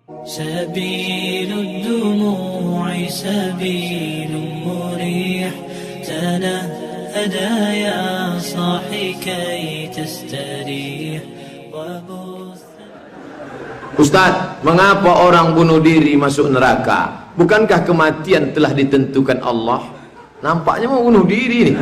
سبيل الدموع سبيل مريح تنهدى يا صاحي كي تستريح. Ustaz, mengapa orang bunuh diri masuk neraka? Bukankah kematian telah ditentukan Allah? Nampaknya mau bunuh diri nih.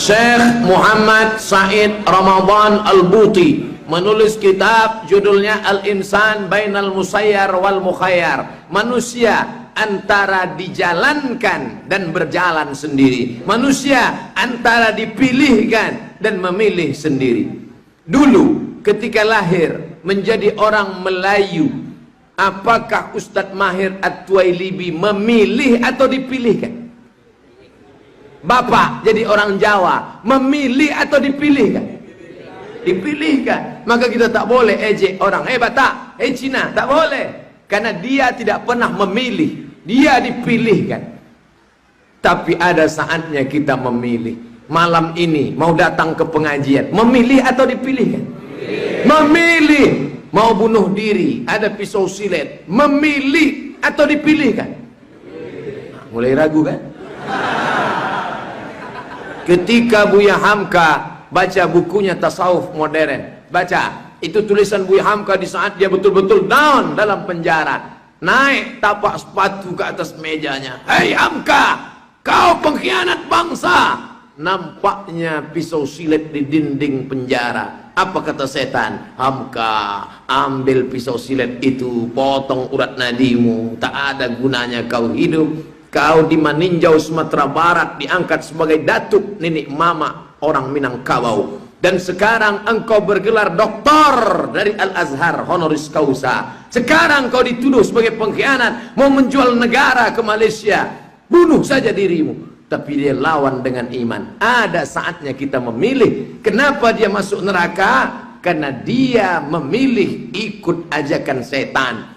Syekh Muhammad Said Ramadan Al-Buti menulis kitab judulnya Al-Insan Bainal Musayyar wal Mukhayyar. Manusia antara dijalankan dan berjalan sendiri. Manusia antara dipilihkan dan memilih sendiri. Dulu ketika lahir menjadi orang Melayu, apakah Ustadz Mahir At-Tuwailibi memilih atau dipilihkan? Bapak jadi orang Jawa, memilih atau dipilihkan? Dipilihkan. Maka kita tak boleh ejek orang, Batak, Cina, tak boleh. Karena dia tidak pernah memilih, dia dipilihkan. Tapi ada saatnya kita memilih. Malam ini mau datang ke pengajian, memilih atau dipilihkan? Memilih. Mau bunuh diri, ada pisau silet, memilih atau dipilihkan? Nah, mulai ragu kan? Ketika Buya Hamka baca bukunya Tasawuf Modern, baca itu tulisan Buya Hamka di saat dia betul-betul down dalam penjara, naik tapak sepatu ke atas mejanya, "Hei Hamka, kau pengkhianat bangsa!" Nampaknya pisau silet di dinding penjara. Apa kata setan? "Hamka, ambil pisau silet itu, potong urat nadimu, tak ada gunanya kau hidup. Kau di Maninjau Sumatera Barat diangkat sebagai datuk nenek mama orang Minangkabau. Dan sekarang engkau bergelar doktor dari Al-Azhar honoris causa. Sekarang kau dituduh sebagai pengkhianat, mau menjual negara ke Malaysia. Bunuh saja dirimu." Tapi dia lawan dengan iman. Ada saatnya kita memilih. Kenapa dia masuk neraka? Karena dia memilih ikut ajakan setan.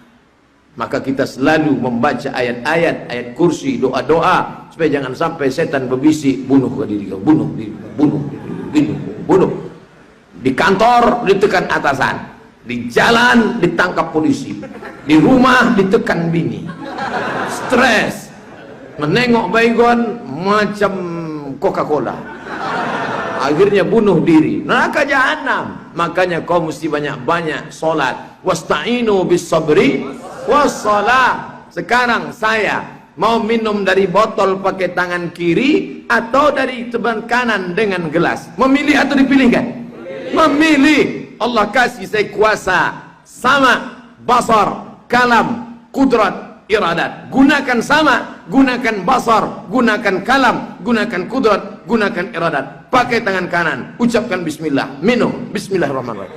Maka kita selalu membaca ayat-ayat, ayat kursi, doa-doa, supaya jangan sampai setan berbisik, "Bunuh ke diri kau, bunuh diri, bunuh, bunuh." Di kantor ditekan atasan, di jalan ditangkap polisi, di rumah ditekan bini, stres, menengok baygon macam Coca-Cola, akhirnya bunuh diri, neraka jahanam. Makanya kau mesti banyak-banyak solat. Wasta'inu bis sabri wassalah. Sekarang saya mau minum dari botol pakai tangan kiri atau dari teban kanan dengan gelas, memilih atau dipilihkan? Memilih. Allah kasih saya kuasa, sama, basar, kalam, kudrat, iradat. Gunakan sama, gunakan basar, gunakan kalam, gunakan kudrat, gunakan iradat. Pakai tangan kanan, ucapkan bismillah, minum, bismillahirrahmanirrahim.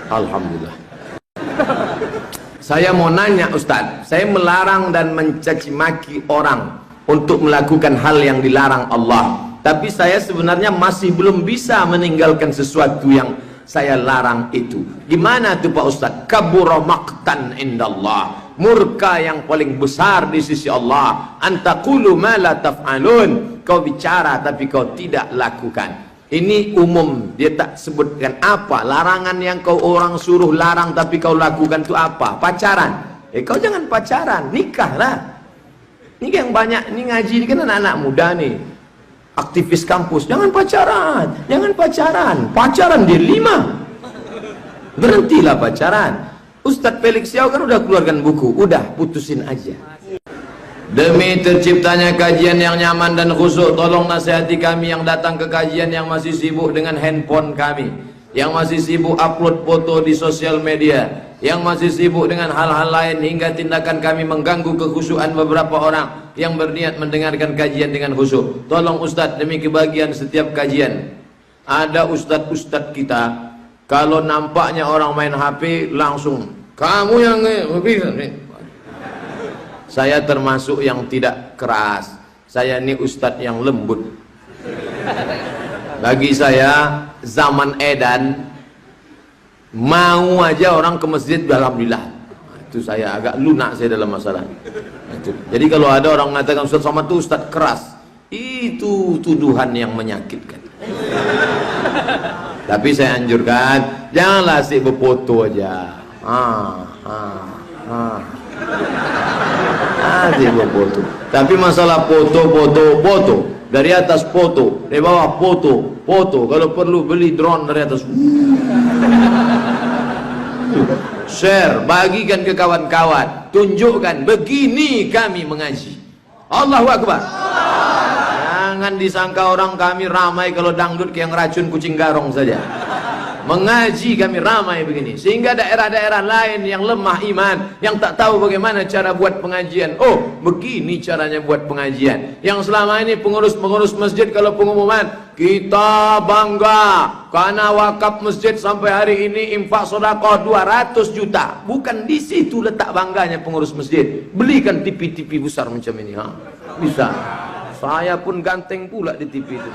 Alhamdulillah. Saya mau nanya Ustadz, saya melarang dan mencaci maki orang untuk melakukan hal yang dilarang Allah, tapi saya sebenarnya masih belum bisa meninggalkan sesuatu yang saya larang itu. Gimana tuh Pak Ustadz? Kabura maqtan indallah, murka yang paling besar di sisi Allah. Antaqulu ma la taf'alun, kau bicara tapi kau tidak lakukan. Ini umum, dia tak sebutkan apa larangan yang kau orang suruh larang tapi kau lakukan itu apa? Pacaran. Kau jangan pacaran, nikahlah. Ini yang banyak, ini ngaji ini kan anak-anak muda nih, aktivis kampus. Jangan pacaran, jangan pacaran. Pacaran dia 5. Berhentilah pacaran. Ustadz Felix Yao kan udah keluarkan buku, udah putusin aja. Demi terciptanya kajian yang nyaman dan khusyuk, tolong nasihati kami yang datang ke kajian yang masih sibuk dengan handphone kami, yang masih sibuk upload foto di sosial media, yang masih sibuk dengan hal-hal lain hingga tindakan kami mengganggu kekhusyukan beberapa orang yang berniat mendengarkan kajian dengan khusyuk. Tolong Ustadz, demi kebahagiaan setiap kajian. Ada ustadz-ustadz kita, kalau nampaknya orang main HP langsung, "Kamu yang Saya termasuk yang tidak keras. Saya ini ustadz yang lembut. Bagi saya zaman edan, mau aja orang ke masjid, alhamdulillah. Itu saya agak lunak saya dalam masalah itu. Jadi kalau ada orang mengatakan Ustadz Somad itu ustadz keras, Itu tuduhan yang menyakitkan. Tapi saya anjurkan, janganlah asik berfoto aja. Asik berfoto. Tapi masalah foto. Dari atas foto, dari bawah foto. Kalau perlu beli drone dari atas. Share, bagikan ke kawan-kawan, tunjukkan begini kami mengaji. Allahu Akbar. Jangan disangka orang kami ramai kalau dangdut kayak ngeracun kucing garong saja. Mengaji kami ramai begini, sehingga daerah-daerah lain yang lemah iman, yang tak tahu bagaimana cara buat pengajian, oh begini caranya buat pengajian. Yang selama ini pengurus masjid kalau pengumuman, kita bangga karena wakaf masjid sampai hari ini infak sedekah 200 juta. Bukan di situ letak bangganya pengurus masjid. Belikan TV besar macam ini, bisa. Saya pun ganteng pula di TV itu.